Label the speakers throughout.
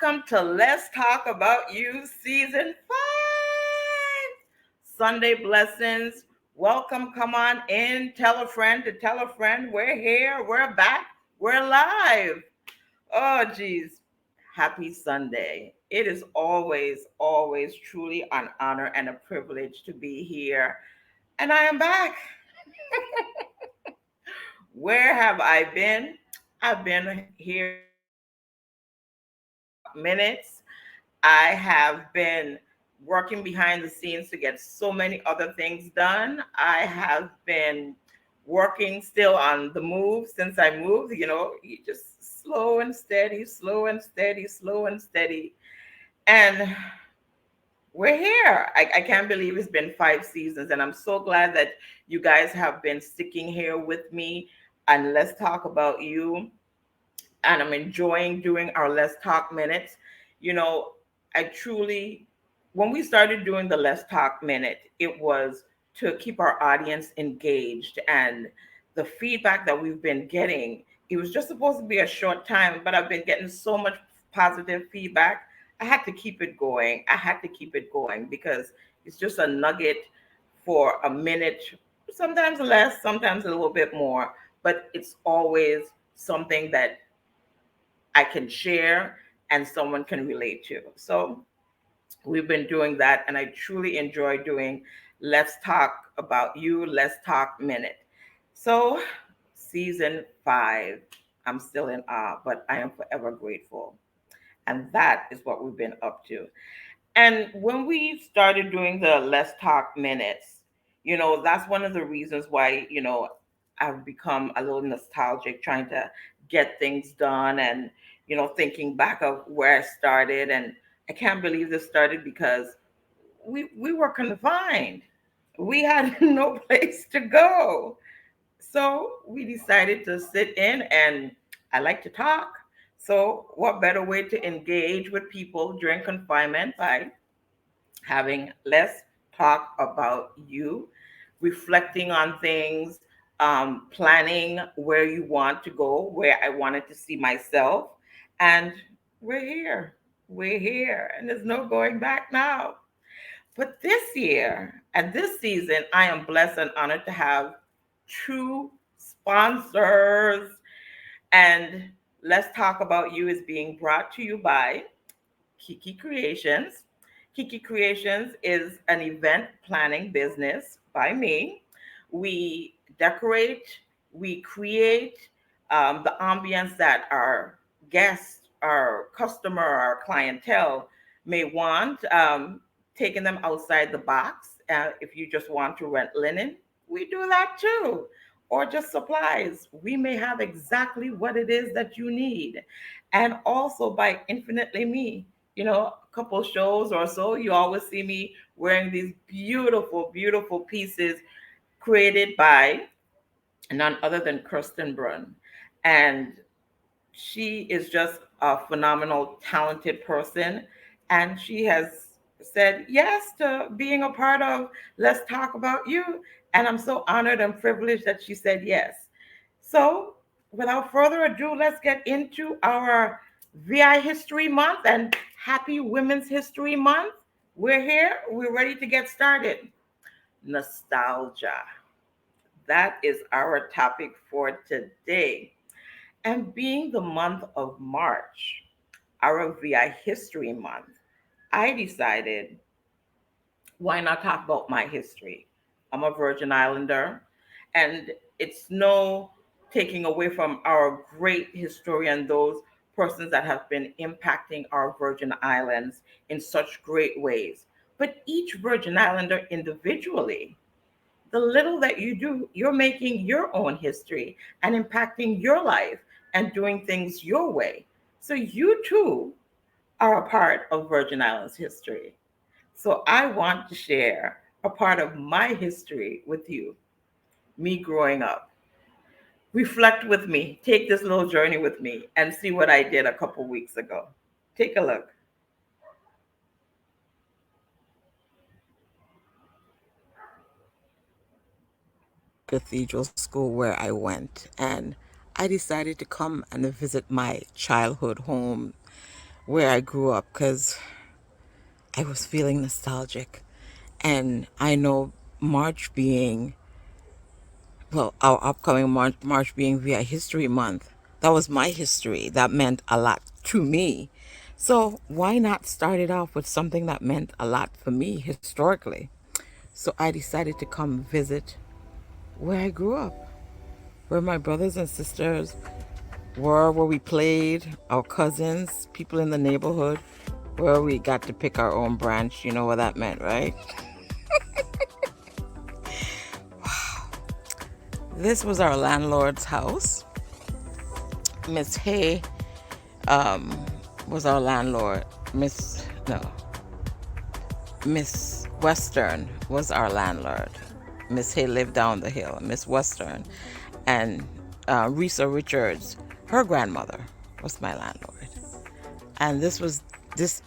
Speaker 1: welcome to Let's Talk About You Season 5. Sunday Blessings. Welcome, come on in. Tell a friend to tell a friend. We're here, we're back, we're live. Oh, geez. Happy Sunday. It is always truly an honor and a privilege to be here. And I am back. Where have I been? I've been here minutes. I have been working behind the scenes to get so many other things done. I have been working still on the move since I moved. You just slow and steady, slow and steady, slow and steady. And we're here. I can't believe it's been 5 seasons. And I'm so glad that you guys have been sticking here with me. And let's talk about you. And I'm enjoying doing our Let's Talk minutes. You know, I truly, when we started doing the Let's Talk minute, it was to keep our audience engaged. And the feedback that we've been getting, it was just supposed to be a short time, but I've been getting so much positive feedback. I had to keep it going. I had to keep it going because it's just a nugget for a minute, sometimes less, sometimes a little bit more, but it's always something that I can share and someone can relate to. So we've been doing that, and I truly enjoy doing Let's Talk About You, Let's Talk Minute. So, season 5, I'm still in awe, but I am forever grateful. And that is what we've been up to. And when we started doing the Let's Talk minutes, that's one of the reasons why, I've become a little nostalgic trying to get things done and, thinking back of where I started. And I can't believe this started because we were confined. We had no place to go. So we decided to sit in, and I like to talk. So, what better way to engage with people during confinement by having less talk about you, reflecting on things, planning where you want to go, where I wanted to see myself. And we're here. We're here. And there's no going back now. But this year and this season, I am blessed and honored to have true sponsors. And Let's Talk About You is being brought to you by Kiki Creations. Kiki Creations is an event planning business by me. We decorate, we create the ambience that our guests, our customer, our clientele may want, taking them outside the box. If you just want to rent linen, we do that too. Or just supplies. We may have exactly what it is that you need. And also by Infinitely Me, a couple shows or so, you always see me wearing these beautiful, beautiful pieces created by none other than Kirsten Brunn. And she is just a phenomenal, talented person. And she has said yes to being a part of Let's Talk About You. And I'm so honored and privileged that she said yes. So, without further ado, let's get into our VI History Month and Happy Women's History Month. We're here, we're ready to get started. Nostalgia. That is our topic for today. And being the month of March, our VI History Month, I decided, why not talk about my history? I'm a Virgin Islander, and it's no taking away from our great historian, those persons that have been impacting our Virgin Islands in such great ways. But each Virgin Islander individually, the little that you do, you're making your own history and impacting your life and doing things your way. So you too are a part of Virgin Islands history. So I want to share a part of my history with you, me growing up. Reflect with me, take this little journey with me, and see what I did a couple weeks ago. Take a look. Cathedral School where I went, and I decided to come and visit my childhood home.
Speaker 2: where I grew up because I was feeling nostalgic. And I know March being, well, our upcoming March being VI History Month, that was my history. That meant a lot to me. So why not start it off with something that meant a lot for me historically? So I decided to come visit where I grew up, where my brothers and sisters were, where we played, our cousins, people in the neighborhood, where we got to pick our own branch. You know what that meant, right? This was our landlord's house. Miss Hay was our landlord. Miss Western was our landlord. Miss Hay lived down the hill. Miss Western and Risa Richards, her grandmother, was my landlord. And this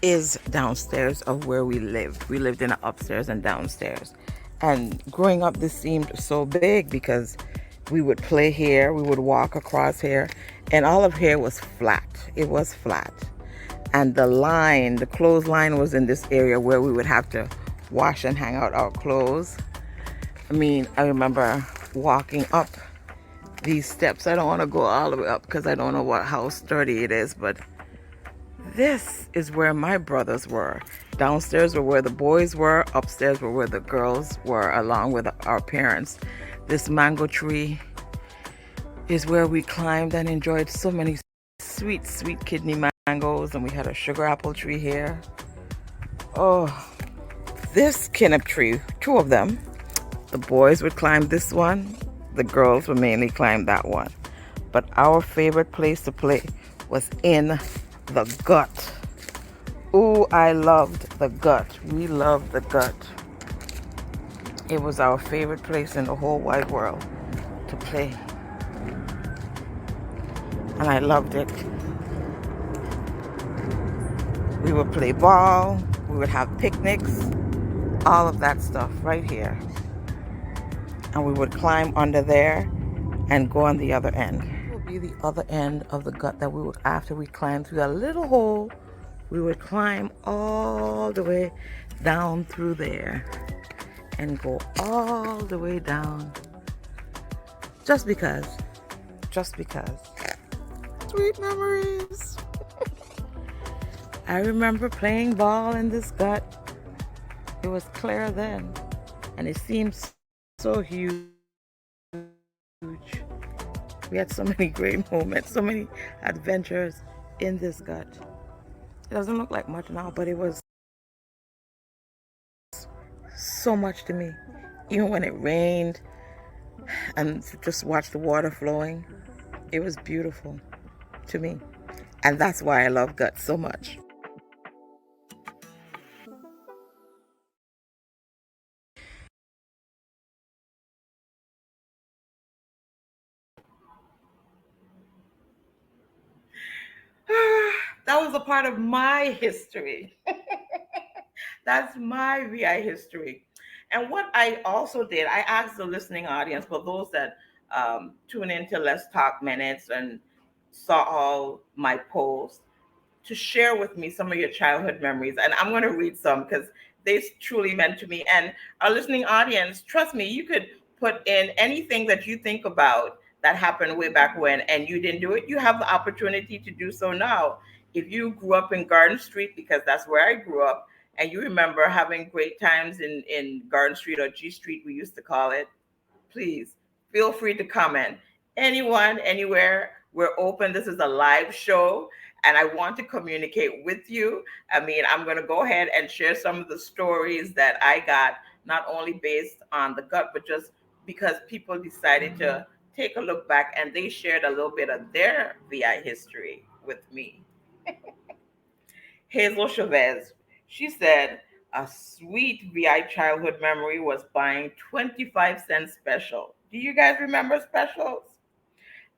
Speaker 2: is downstairs of where we lived. We lived in an upstairs and downstairs. And growing up, this seemed so big because we would play here, we would walk across here, and all of here was flat. It was flat. And the clothesline was in this area where we would have to wash and hang out our clothes. I mean, I remember walking up these steps. I don't want to go all the way up because I don't know how sturdy it is, but this is where my brothers were. Downstairs were where the boys were, upstairs were where the girls were, along with our parents. This mango tree is where we climbed and enjoyed so many sweet, sweet kidney mangoes, and we had a sugar apple tree here. Oh, this kinnip tree, two of them. The boys would climb this one, the girls would mainly climb that one. But our favorite place to play was in the gut. Ooh, I loved the gut. We loved the gut. It was our favorite place in the whole wide world to play. And I loved it. We would play ball, we would have picnics, all of that stuff right here. And we would climb under there and go on the other end. It would be the other end of the gut that we would, after we climbed through that little hole, we would climb all the way down through there and go all the way down. Just because. Just because. Sweet memories. I remember playing ball in this gut. It was clear then, and it seemed so huge. We had so many great moments, so many adventures in this gut. It doesn't look like much now, but it was so much to me. Even when it rained and just watch the water flowing, it was beautiful to me. And that's why I love gut so much.
Speaker 1: That was a part of my history. That's my VI history. And what I also did, I asked the listening audience, for those that tune into Let's Talk Minutes and saw all my posts, to share with me some of your childhood memories. And I'm going to read some because they truly meant to me. And our listening audience, trust me, you could put in anything that you think about that happened way back when and you didn't do it. You have the opportunity to do so now. If you grew up in Garden Street, because that's where I grew up, and you remember having great times in Garden Street, or G Street, we used to call it, please feel free to comment. Anyone, anywhere, we're open. This is a live show and I want to communicate with you. I mean, I'm going to go ahead and share some of the stories that I got, not only based on the gut, but just because people decided to take a look back and they shared a little bit of their VI history with me. Hazel Chavez, she said, a sweet VI childhood memory was buying 25-cent special. Do you guys remember specials?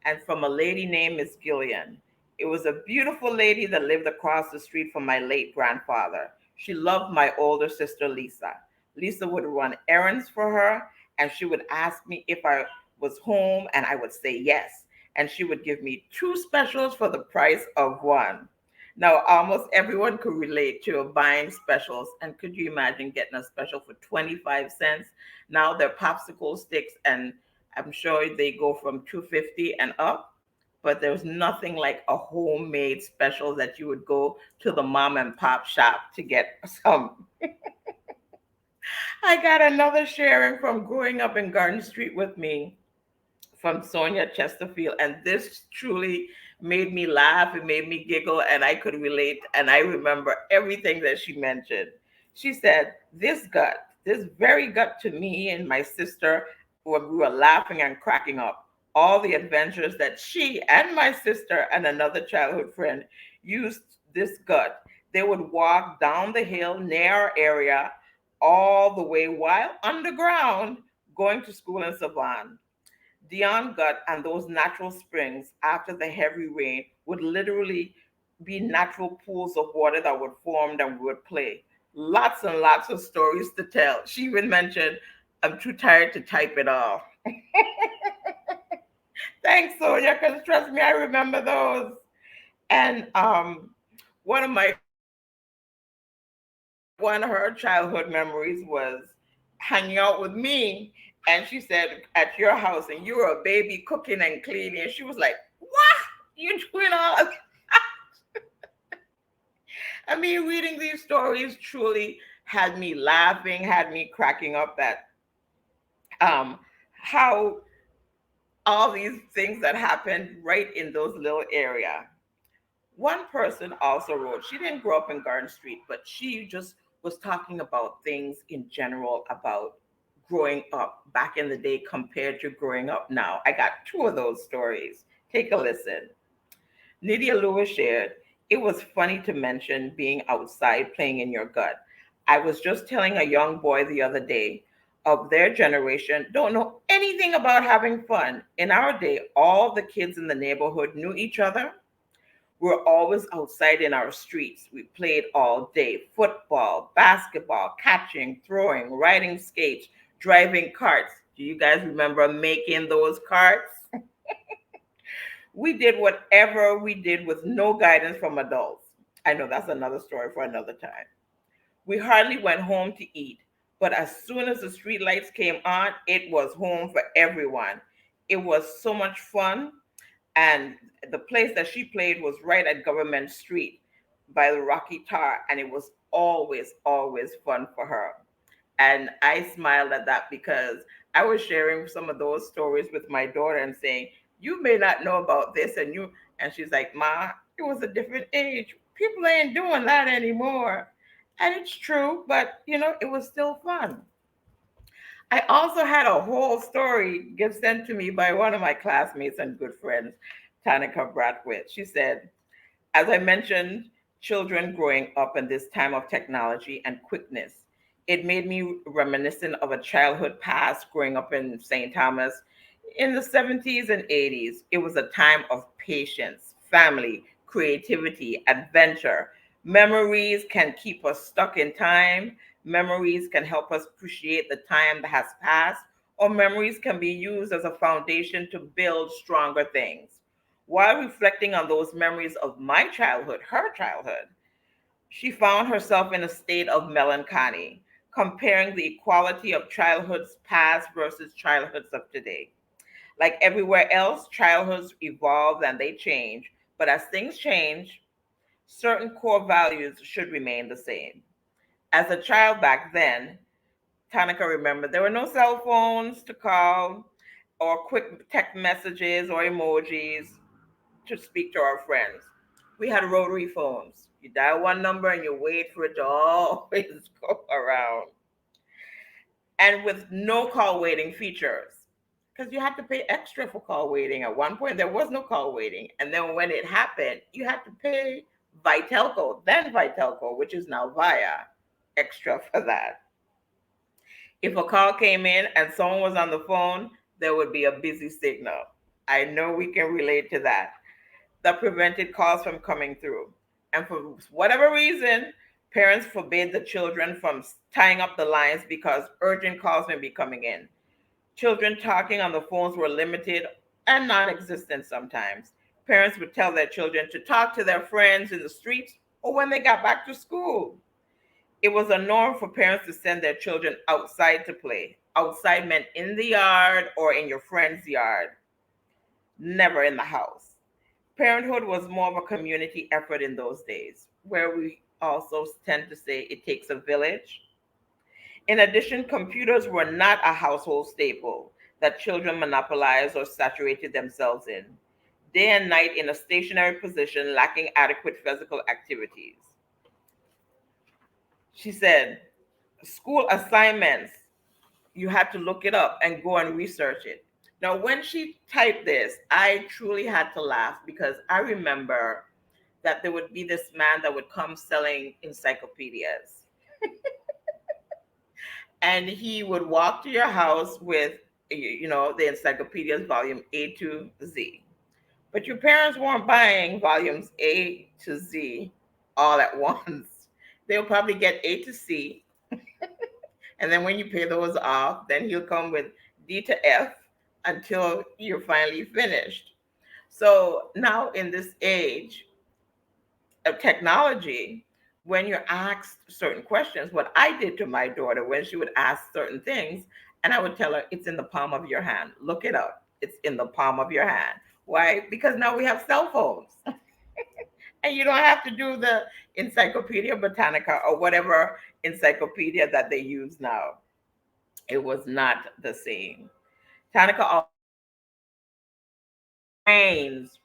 Speaker 1: And from a lady named Miss Gillian. It was a beautiful lady that lived across the street from my late grandfather. She loved my older sister, Lisa. Lisa would run errands for her, and she would ask me if I was home, and I would say yes. And she would give me two specials for the price of one. Now, almost everyone could relate to buying specials. And could you imagine getting a special for 25 cents? Now they're popsicle sticks, and I'm sure they go from 250 and up. But there's nothing like a homemade special that you would go to the mom and pop shop to get some. I got another sharing from growing up in Garden Street with me from Sonia Chesterfield, and this truly made me laugh. It made me giggle, and I could relate. And I remember everything that she mentioned. She said, this very gut to me and my sister when we were laughing and cracking up. All the adventures that she and my sister and another childhood friend used this gut. They would walk down the hill near our area all the way while underground going to school in Savannah. Dion Gut and those natural springs after the heavy rain would literally be natural pools of water that would form and we would play. Lots and lots of stories to tell. She even mentioned, I'm too tired to type it all. Thanks, Sonia, because trust me, I remember those. And one of my one of her childhood memories was hanging out with me. And she said, at your house, and you were a baby cooking and cleaning. And she was like, what? You doing all of I mean, reading these stories truly had me laughing, had me cracking up at how all these things that happened right in those little area. One person also wrote, she didn't grow up in Garden Street, but she just was talking about things in general about growing up back in the day compared to growing up now. I got two of those stories. Take a listen. Lydia Lewis shared, it was funny to mention being outside playing in your gut. I was just telling a young boy the other day of their generation don't know anything about having fun. In our day, all the kids in the neighborhood knew each other. We're always outside in our streets. We played all day football, basketball, catching, throwing, riding skates, driving carts. Do you guys remember making those carts? We did whatever we did with no guidance from adults. I know that's another story for another time. We hardly went home to eat, but as soon as the street lights came on, it was home for everyone. It was so much fun, and the place that she played was right at Government Street by the Rocky Tar, and it was always fun for her. And I smiled at that because I was sharing some of those stories with my daughter and saying, you may not know about this, and she's like, Ma, it was a different age. People ain't doing that anymore. And it's true, but it was still fun. I also had a whole story get sent to me by one of my classmates and good friends, Tanika Bradwit. She said, as I mentioned, children growing up in this time of technology and quickness, it made me reminiscent of a childhood past growing up in St. Thomas in the 70s and 80s. It was a time of patience, family, creativity, adventure. Memories can keep us stuck in time. Memories can help us appreciate the time that has passed, or memories can be used as a foundation to build stronger things. While reflecting on those memories of my childhood, her childhood, she found herself in a state of melancholy, comparing the equality of childhoods past versus childhoods of today. Like everywhere else, childhoods evolve and they change, but as things change, certain core values should remain the same. As a child back then, Tanika remembered there were no cell phones to call or quick text messages or emojis to speak to our friends. We had rotary phones. You dial one number and you wait for it to always go around. And with no call waiting features. Because you had to pay extra for call waiting. At one point, there was no call waiting. And then when it happened, you had to pay Vitelco, then Vitelco, which is now Via, extra for that. If a call came in and someone was on the phone, there would be a busy signal. I know we can relate to that. That prevented calls from coming through. And for whatever reason, parents forbade the children from tying up the lines because urgent calls may be coming in. Children talking on the phones were limited and non existent sometimes. Parents would tell their children to talk to their friends in the streets or when they got back to school. It was a norm for parents to send their children outside to play. Outside meant in the yard or in your friend's yard, never in the house. Parenthood was more of a community effort in those days, where we also tend to say it takes a village. In addition, computers were not a household staple that children monopolized or saturated themselves in, day and night in a stationary position, lacking adequate physical activities. She said, school assignments, you had to look it up and go and research it. Now, when she typed this, I truly had to laugh because I remember that there would be this man that would come selling encyclopedias, and he would walk to your house with, the encyclopedias volume A to Z. But your parents weren't buying volumes A to Z all at once. They'll probably get A to C, and then when you pay those off, then he'll come with D to F until you're finally finished. So now in this age of technology, when you're asked certain questions, what I did to my daughter when she would ask certain things, and I would tell her, it's in the palm of your hand. Look it up. It's in the palm of your hand. Why? Because now we have cell phones. And you don't have to do the Encyclopedia Britannica or whatever encyclopedia that they use now. It was not the same. Tanika also said our brains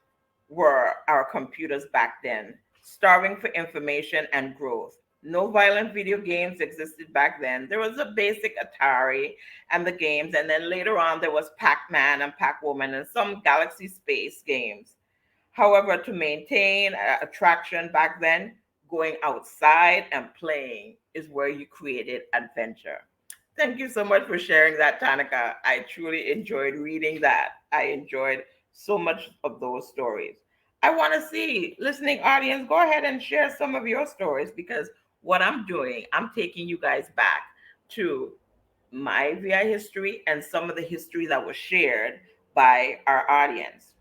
Speaker 1: were our computers back then, starving for information and growth. No violent video games existed back then. There was a basic Atari and the games, and then later on there was Pac-Man and Pac-Woman and some Galaxy Space games. However, to maintain attraction back then, going outside and playing is where you created adventure. Thank you so much for sharing that, Tanika. I truly enjoyed reading that. I enjoyed so much of those stories. I want to see, listening audience, go ahead and share some of your stories because what I'm doing, I'm taking you guys back to my VI history and some of the history that was shared by our audience.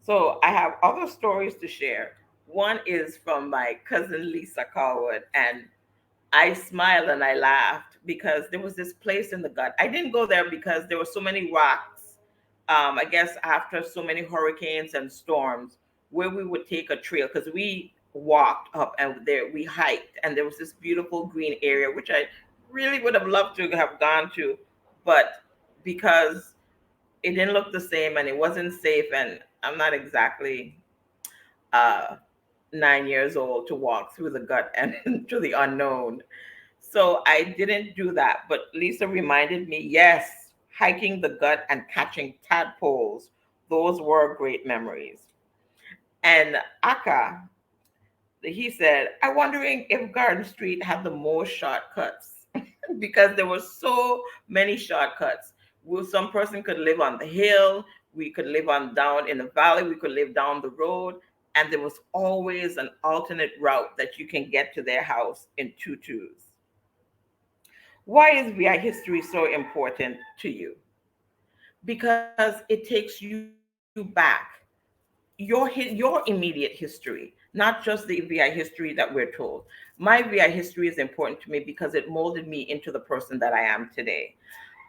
Speaker 1: So I have other stories to share. One is from my cousin Lisa Carwood, and I smiled and I laughed because there was this place in the gut. I didn't go there because there were so many rocks. I guess after so many hurricanes and storms, where we would take a trail because we walked up and there we hiked, and there was this beautiful green area which I really would have loved to have gone to, but because it didn't look the same and it wasn't safe, and I'm not exactly uh, 9 years old to walk through the gut and into the unknown. So I didn't do that. But Lisa reminded me, yes, hiking the gut and catching tadpoles, those were great memories. And Aka, he said, I'm wondering if Garden Street had the most shortcuts because there were so many shortcuts. Well, some person could live on the hill, we could live on down in the valley, we could live down the road, and there was always an alternate route that you can get to their house in tutus. Why is VI history so important to you? Because it takes you back your immediate history, not just the VI history that we're told. My VI history is important to me because it molded me into the person that I am today.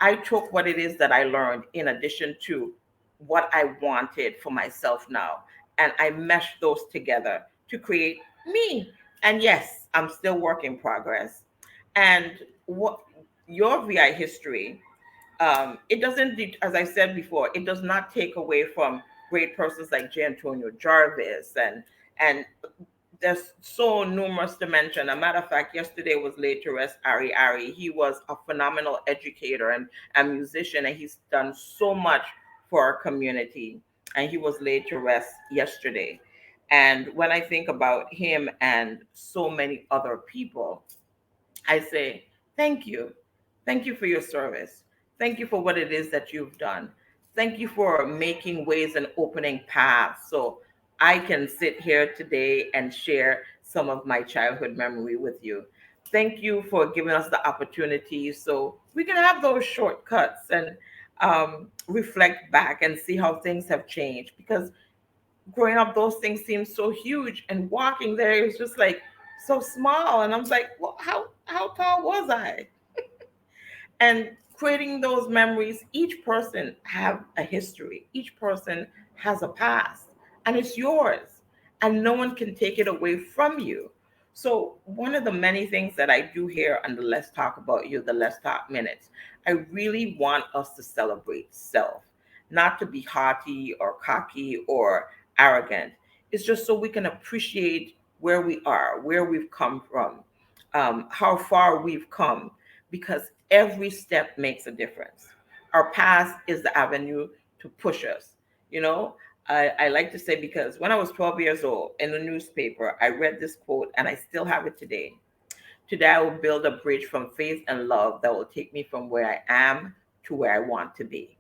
Speaker 1: I took what it is that I learned in addition to what I wanted for myself now, and I meshed those together to create me. And yes, I'm still work in progress. And what your VI history, it doesn't, as I said before, it does not take away from great persons like J. Antonio Jarvis, and there's so numerous to mention. A matter of fact, yesterday was laid to rest Ari Ari. He was a phenomenal educator and a musician, and he's done so much for our community. And he was laid to rest yesterday. And when I think about him and so many other people, I say, thank you. Thank you for your service. Thank you for what it is that you've done. Thank you for making ways and opening paths so I can sit here today and share some of my childhood memory with you. Thank you for giving us the opportunity so we can have those shortcuts and reflect back and see how things have changed. Because growing up, those things seemed so huge, and walking there, it was just like so small. And I was like, well, how tall was I? And creating those memories, each person have a history, each person has a past, and it's yours, and no one can take it away from you. So one of the many things that I do here on the Let's Talk About You, the Let's Talk Minutes, I really want us to celebrate self, not to be haughty or cocky or arrogant. It's just so we can appreciate where we are, where we've come from, how far we've come, because every step makes a difference. Our past is the avenue to push us. You know, I like to say, because when I was 12 years old in the newspaper, I read this quote and I still have it today. Today, I will build a bridge from faith and love that will take me from where I am to where I want to be.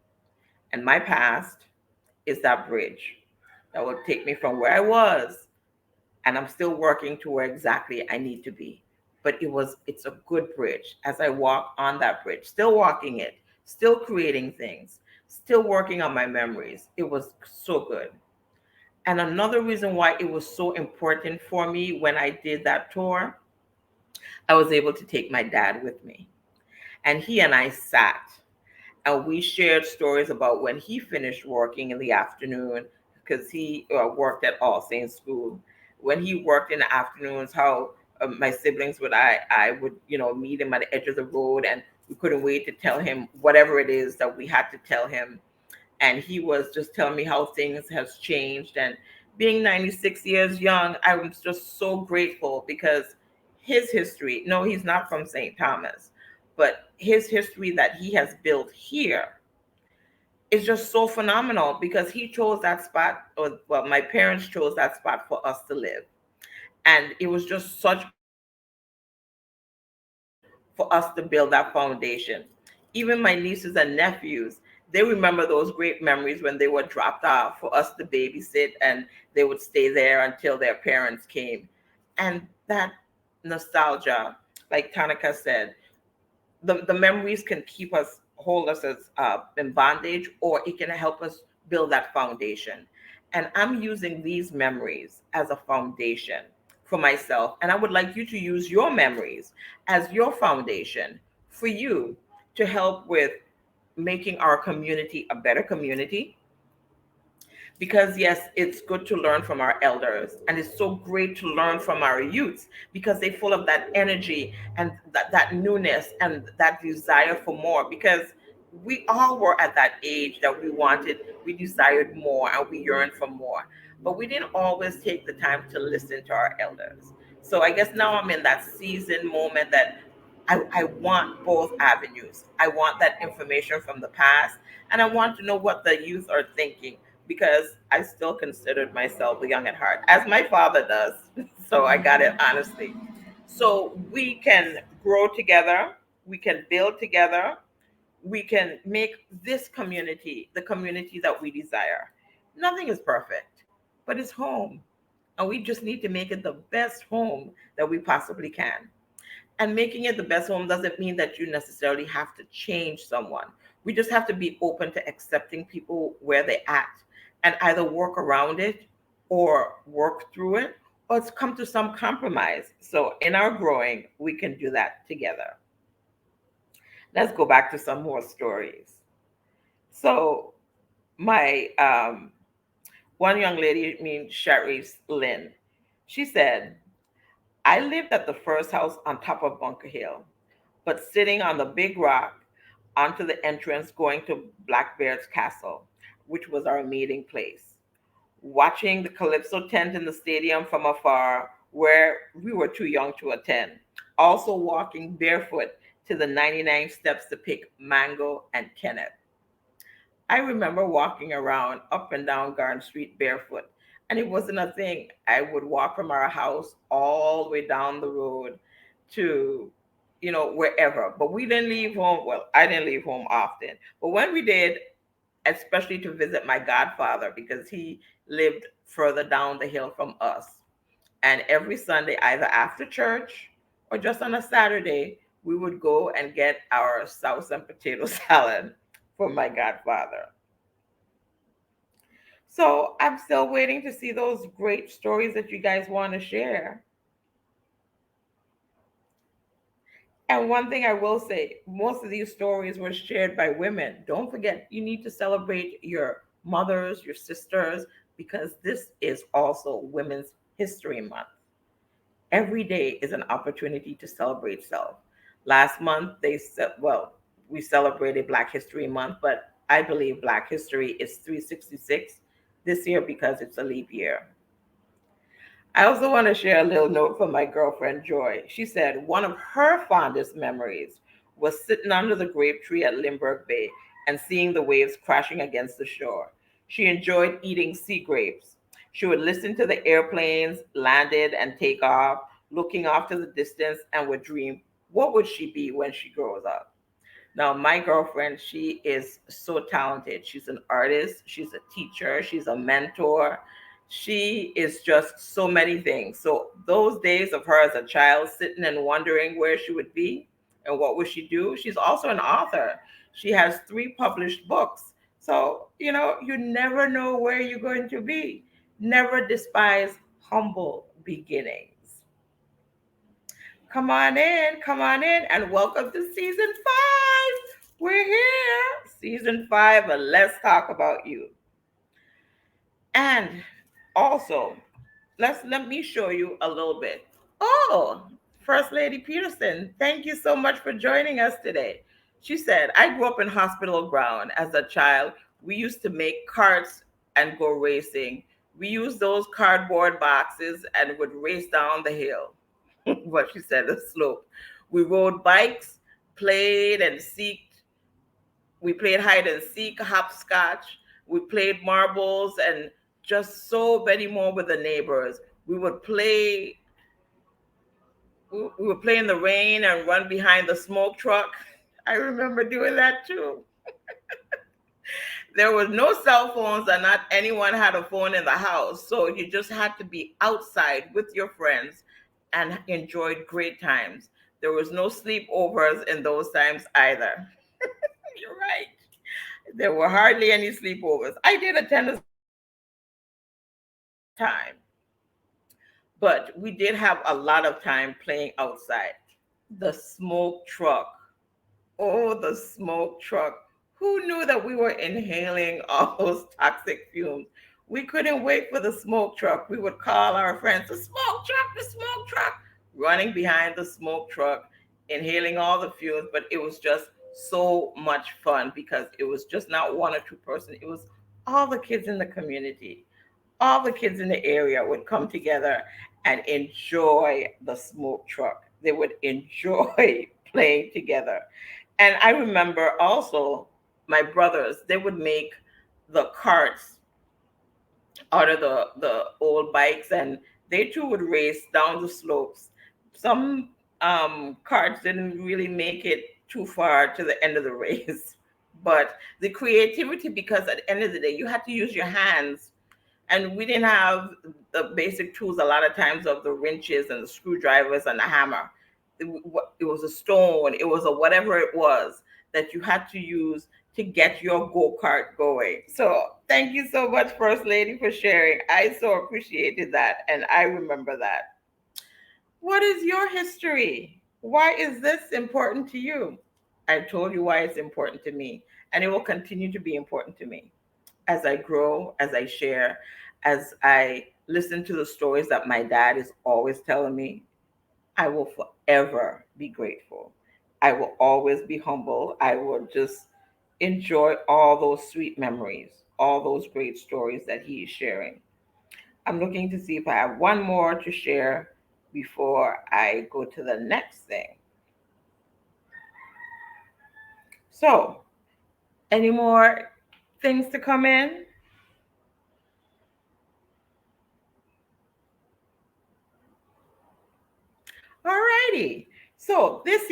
Speaker 1: And my past is that bridge that will take me from where I was, and I'm still working to where exactly I need to be. But it's a good bridge as I walk on that bridge, still walking it, still creating things, still working on my memories. It was so good. And another reason why it was so important for me when I did that tour, I was able to take my dad with me. And he and I sat and we shared stories about when he finished working in the afternoon, because he worked at All Saints School. When he worked in the afternoons, how my siblings would I would meet him at the edge of the road, and we couldn't wait to tell him whatever it is that we had to tell him. And he was just telling me how things has changed. And being 96 years young, I was just so grateful, because his history, no, he's not from St. Thomas, but his history that he has built here is just so phenomenal, because he chose that spot, or well, my parents chose that spot for us to live. And it was just such good for us to build that foundation. Even my nieces and nephews, they remember those great memories when they were dropped off for us to babysit, and they would stay there until their parents came. And that nostalgia, like Tanika said, the memories can keep us, hold us as in bondage, or it can help us build that foundation. And I'm using these memories as a foundation for myself, and I would like you to use your memories as your foundation for you, to help with making our community a better community. Because yes, it's good to learn from our elders, and it's so great to learn from our youths, because they're full of that energy and that newness and that desire for more. Because we all were at that age that we desired more, and we yearned for more, but we didn't always take the time to listen to our elders. So I guess now I'm in that season moment that I want both avenues. I want that information from the past, and I want to know what the youth are thinking, because I still considered myself young at heart, as my father does. So I got it honestly. So we can grow together, we can build together, we can make this community the community that we desire. Nothing is perfect, but it's home. And we just need to make it the best home that we possibly can. And making it the best home doesn't mean that you necessarily have to change someone. We just have to be open to accepting people where they're at, and either work around it or work through it, or it's come to some compromise. So in our growing, we can do that together. Let's go back to some more stories. So my one young lady, I mean Sharice Lynn, she said, I lived at the first house on top of Bunker Hill, but sitting on the big rock onto the entrance going to Black Bear's castle, which was our meeting place. Watching the Calypso tent in the stadium from afar, where we were too young to attend. Also walking barefoot to the 99 steps to pick Mango and Kenneth. I remember walking around up and down Garden Street barefoot, and it wasn't a thing. I would walk from our house all the way down the road to, wherever. But we didn't leave home. Well, I didn't leave home often. But when we did, especially to visit my godfather, because he lived further down the hill from us. And every Sunday, either after church or just on a Saturday, we would go and get our sauce and potato salad for my godfather. So I'm still waiting to see those great stories that you guys want to share. And one thing I will say, most of these stories were shared by women. Don't forget, you need to celebrate your mothers, your sisters, because this is also Women's History Month. Every day is an opportunity to celebrate self. Last month, they said, well, we celebrated Black History Month, but I believe Black history is 366 this year because it's a leap year. I also want to share a little note from my girlfriend Joy. She said one of her fondest memories was sitting under the grape tree at Limburg Bay and seeing the waves crashing against the shore. She enjoyed eating sea grapes. She would listen to the airplanes landed and take off, looking off to the distance, and would dream, what would she be when she grows up? Now, my girlfriend, she is so talented. She's an artist, she's a teacher, she's a mentor. She is just so many things. So, those days of her as a child sitting and wondering where she would be and what would she do, she's also an author. She has 3 published books. So, you never know where you're going to be. Never despise humble beginnings. Come on in, and welcome to season 5. We're here, season 5, and let's talk about you. And also, let me show you a little bit. Oh, First Lady Peterson, thank you so much for joining us today. She said, I grew up in hospital ground as a child. We used to make carts and go racing. We used those cardboard boxes and would race down the hill. What she said, the slope. We rode bikes, played and seeked. We played hide and seek, hopscotch. We played marbles and just so many more with the neighbors. We would play. We would play in the rain and run behind the smoke truck. I remember doing that too. There was no cell phones, and not anyone had a phone in the house. So you just had to be outside with your friends and enjoyed great times. There was no sleepovers in those times either. You're right. There were hardly any sleepovers. I did attend a time, but we did have a lot of time playing outside. The smoke truck. Oh, the smoke truck. Who knew that we were inhaling all those toxic fumes? We couldn't wait for the smoke truck. We would call our friends, the smoke truck, running behind the smoke truck, inhaling all the fumes. But it was just so much fun because it was just not one or two person. It was all the kids in the community. All the kids in the area would come together and enjoy the smoke truck. They would enjoy playing together. And I remember also my brothers, they would make the carts out of the old bikes, and they too would race down the slopes. Some carts didn't really make it too far to the end of the race. But the creativity, because at the end of the day, you had to use your hands, and we didn't have the basic tools a lot of times of the wrenches and the screwdrivers and the hammer. It was a stone, it was a whatever it was that you had to use to get your go-kart going. So thank you so much, First Lady, for sharing. I so appreciated that, and I remember that. What is your history? Why is this important to you? I told you why it's important to me, and it will continue to be important to me as I grow, as I share, as I listen to the stories that my dad is always telling me. I will forever be grateful. I will always be humble. I will just enjoy all those sweet memories, all those great stories that he is sharing. I'm looking to see if I have one more to share before I go to the next thing. So, any more things to come in? Alrighty. So this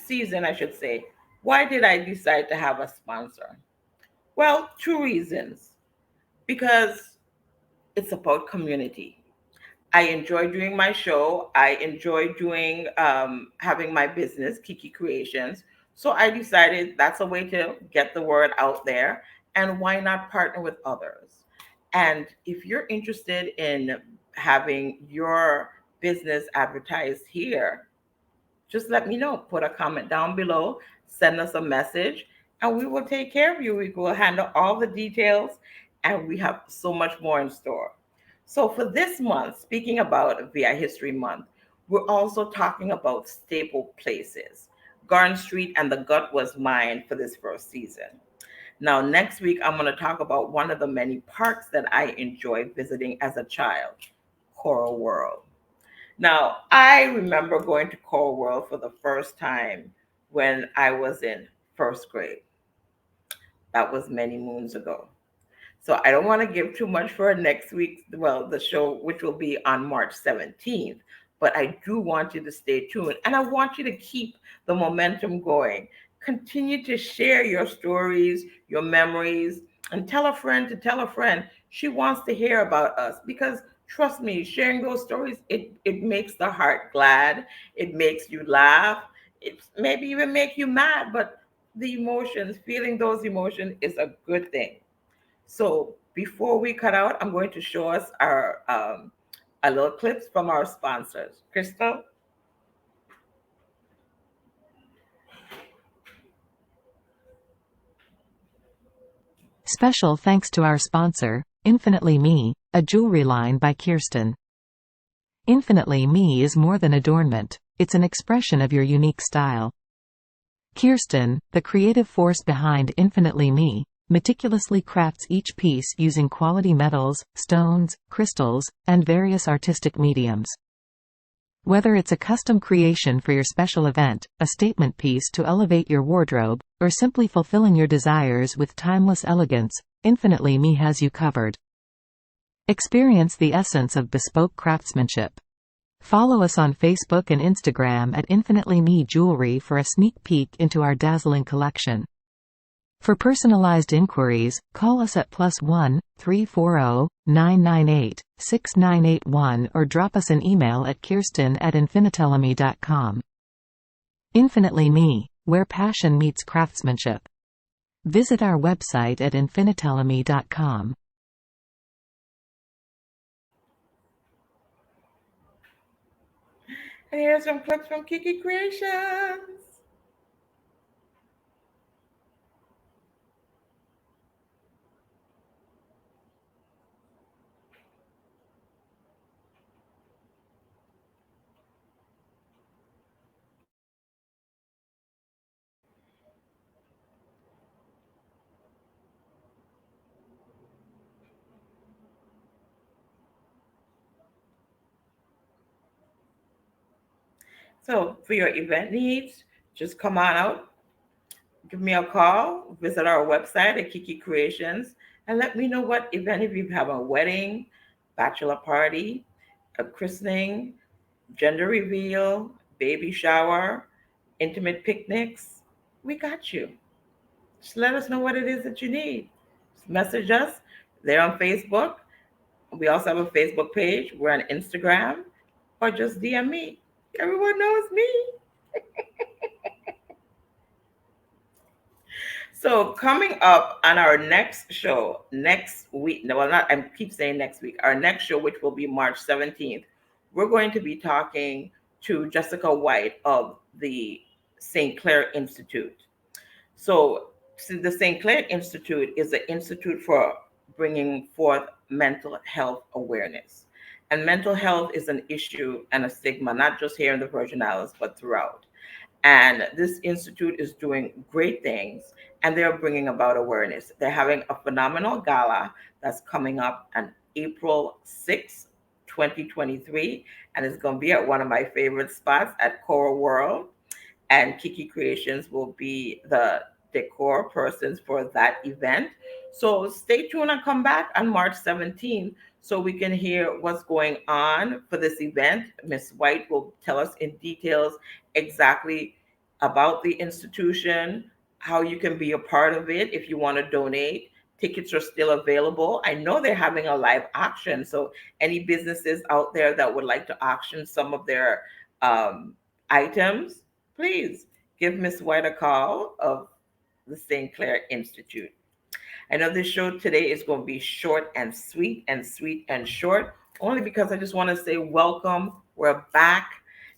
Speaker 1: season, I should say, why did I decide to have a sponsor? Well, 2 reasons. Because it's about community. I enjoy doing my show. I enjoy doing having my business, Kiki Creations. So I decided that's a way to get the word out there. And why not partner with others? And if you're interested in having your business advertised here, just let me know. Put a comment down below, send us a message, and we will take care of you. We will handle all the details, and we have so much more in store. So, for this month, speaking about VI History Month, we're also talking about staple places. Garden Street and the Gut was mine for this first season. Now, next week, I'm going to talk about one of the many parks that I enjoyed visiting as a child, Coral World. Now, I remember going to Coral World for the first time when I was in first grade. That was many moons ago. So I don't want to give too much for next week's, well, the show, which will be on March 17th. But I do want you to stay tuned. And I want you to keep the momentum going. Continue to share your stories, your memories, and tell a friend to tell a friend. She wants to hear about us because trust me, sharing those stories, it makes the heart glad. It makes you laugh. It maybe even make you mad, but the emotions, feeling those emotions is a good thing. So before we cut out, I'm going to show us our a little clips from our sponsors. Crystal.
Speaker 3: Special thanks to our sponsor, Infinitely Me, a jewelry line by Kirsten. Infinitely Me is more than adornment, it's an expression of your unique style. Kirsten, the creative force behind Infinitely Me, meticulously crafts each piece using quality metals, stones, crystals, and various artistic mediums. Whether it's a custom creation for your special event, a statement piece to elevate your wardrobe, or simply fulfilling your desires with timeless elegance, Infinitely Me has you covered. Experience the essence of bespoke craftsmanship. Follow us on Facebook and Instagram at Infinitely Me Jewelry for a sneak peek into our dazzling collection. For personalized inquiries, call us at +1 340 998 6981 or drop us an email at kirsten@infinitellamy.com. Infinitely Me, where passion meets craftsmanship. Visit our website at infinitellamy.com.
Speaker 1: And here's some clips from Kiki Creations. So for your event needs, just come on out, give me a call, visit our website at Kiki Creations, and let me know what event, if you have a wedding, bachelor party, a christening, gender reveal, baby shower, intimate picnics, we got you. Just let us know what it is that you need. Just message us. They're on Facebook. We also have a Facebook page. We're on Instagram, or just DM me. Everyone knows me. So coming up on our next show next week, no, well, not, I keep saying next week, our next show, which will be March 17th, we're going to be talking to Jessica White of the St. Clair Institute. So the St. Clair Institute is an institute for bringing forth mental health awareness. And mental health is an issue and a stigma, not just here in the Virgin Islands, but throughout. And this institute is doing great things and they're bringing about awareness. They're having a phenomenal gala that's coming up on April 6th, 2023. And it's going to be at one of my favorite spots at Coral World, and Kiki Creations will be the decor persons for that event. So stay tuned and come back on March 17th so we can hear what's going on for this event. Miss White will tell us in details exactly about the institution, how you can be a part of it if you want to donate. Tickets are still available. I know they're having a live auction. So any businesses out there that would like to auction some of their items, please give Miss White a call of the St. Clair Institute. I know this show today is going to be short and sweet and short, only because I just want to say welcome. We're back.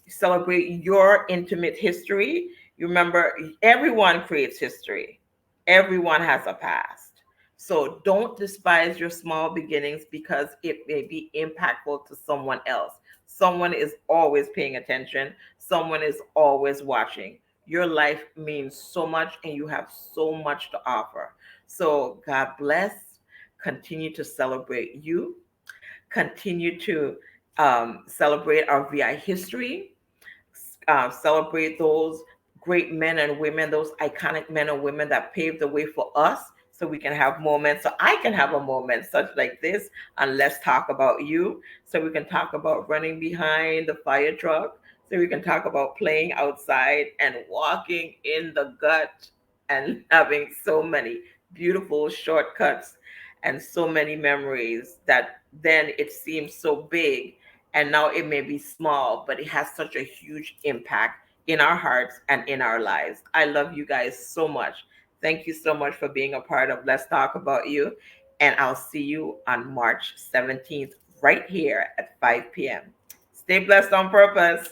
Speaker 1: Celebrate your intimate history. You remember, everyone creates history, everyone has a past. So don't despise your small beginnings because it may be impactful to someone else. Someone is always paying attention, someone is always watching. Your life means so much and you have so much to offer. So God bless. Continue to celebrate you. Continue to celebrate our VI history. Celebrate those great men and women, those iconic men and women that paved the way for us so we can have moments. So I can have a moment such like this, and let's talk about you. So we can talk about running behind the fire truck. So we can talk about playing outside and walking in the gut and having so many beautiful shortcuts and so many memories that then it seems so big and now it may be small, but it has such a huge impact in our hearts and in our lives. I love you guys so much. Thank you so much for being a part of Let's Talk About You. And I'll see you on March 17th, right here at 5 p.m. Stay blessed on purpose.